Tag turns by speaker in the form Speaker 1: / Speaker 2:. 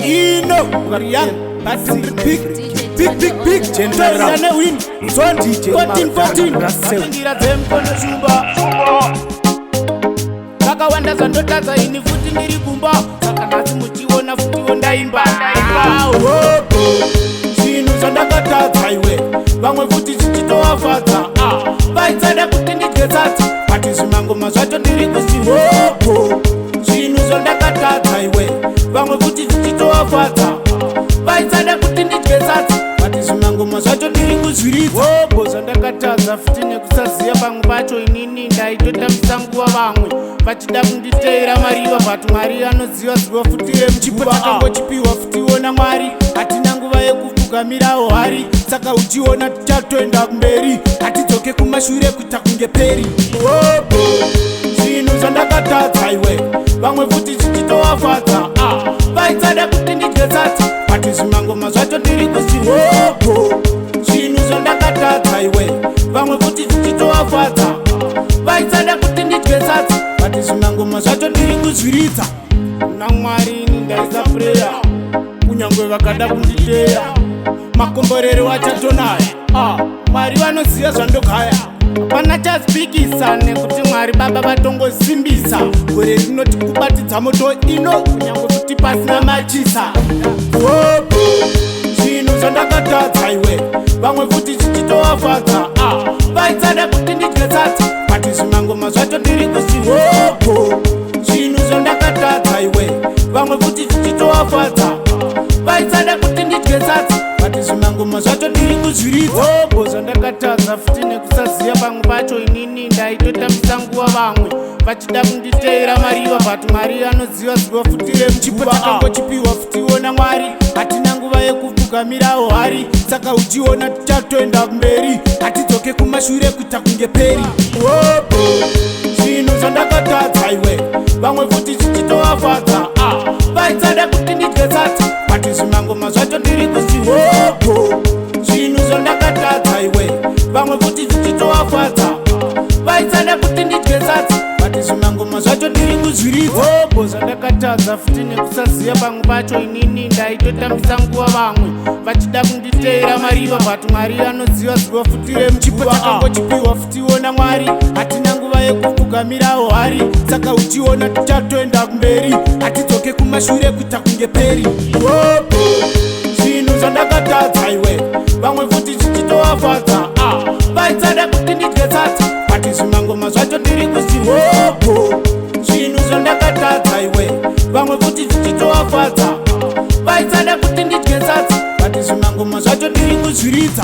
Speaker 1: Ino, Varian, that's big general. Win, 14, Rasengira them kono shumba. Kaka wanda zandotadza ini futi ndiri kumba. Saka nasi muchiona futi wondaimba. Zvinhu zvandakatadza iwe, vamwe futi zvichitowafadza. Vaitsada kuti ndidye sadza, but zvimangoma zvacho ndiri kuzihopo. Zvinhu zvandakatadza iwe, vamwe futi zvichitowafadza. Vaitsada kuti ndidye sadza, but zvimangoma zvacho ndiri kuzviridza. Hopo zvandakatadza futi nekusaziya pamwe pacho inini ndaitotambisa nguva vamwe vachida kunditeera mariva, but Mwari anoziva ziva futi remuchipo takangochipiwa futi wona Mwari. Hatina nguva yekupfugamirawo hari, saka uchiona tichatoenda kumberi. Hatidzoke kumashure kuita kunge peri. Hopo zvinhu zvandakatadza iwe, vamwe futi zvichitowafadza. Vaitsada kuti ndidye sadza, but zvimangoma zvacho ndiri kuzihopo. Zvinhu zvandakatadza iwe, vamwe futi zvichitowafadza. Vaitsada kuti ndidye sadza, but zvimangoma zvacho ndiri kuzviridza. naMwari ndaisa pureya, kunyangwe vakada kunditeya makomborero achatonaya. Mwari vanoziva zvandogaya, hapana chazipikisa nekuti Mwari baba vatongosimbisa. Gore rinoti kubatidza moto ino, kunyangwe kuti pasina machisa. Hopo zvinhu zvandakatadza iwe, vamwe futi zvichitowafadza. Vaitsada kuti ndidye sadza, but zvimangoma zvacho ndiri kuzihopo. Zvinhu zvandakatadza iwe, vamwe futi zvichitowafadza. Vaitsada kuti ndidye sadza, but zvimangoma zvacho ndiri kuzviridza. Hopo zvandakatadza futi nekusaziya pamwe pacho inini ndaitotambisa nguva vamwe vachida kunditeera mariva, but Mwari anoziva ziva futi remuchipo takangochipiwa futi wona Mwari. Hatina nguva yekupfugamirawo hari, saka uchiona tichatoenda kumberi. Hatidzoke kumashure kuita kunge peri. Hopo zvinhu zvandakatadza iwe, vamwe futi zvichitowafadza. Vaitsada kuti ndidye sadza, but zvimangoma zvacho ndiri kuzihopo. Zvinhu zvandakatadza iwe, vamwe futi zvichitowafadza. Vaitsada kuti ndidye sadza, but zvimangoma zvacho ndiri kuzviridza. Hopo zvandakatadza futi nekusaziya pamwe pacho inini ndaitotambisa nguva vamwe vachida kunditeera mariva, but Mwari anoziva ziva futi remuchipo takangochipiwa futi wona Mwari. Hatina nguva yekupfugamirawo hari, saka uchiona tichatoenda kumberi. Hatidzoke kumashure kuita kunge peri. Hopo zvinhu zvandakatadza iwe, vamwe futi zvichitowafadza. Vaitsada kuti ndidye sadza, but zvimangoma zvacho ndiri kuzihopo. Zvinhu zvandakatadza iwe, vamwe futi zvichitowafadza. Vaitsada kuti ndidye sadza, but zvimangoma zvacho ndiri kuzviridza.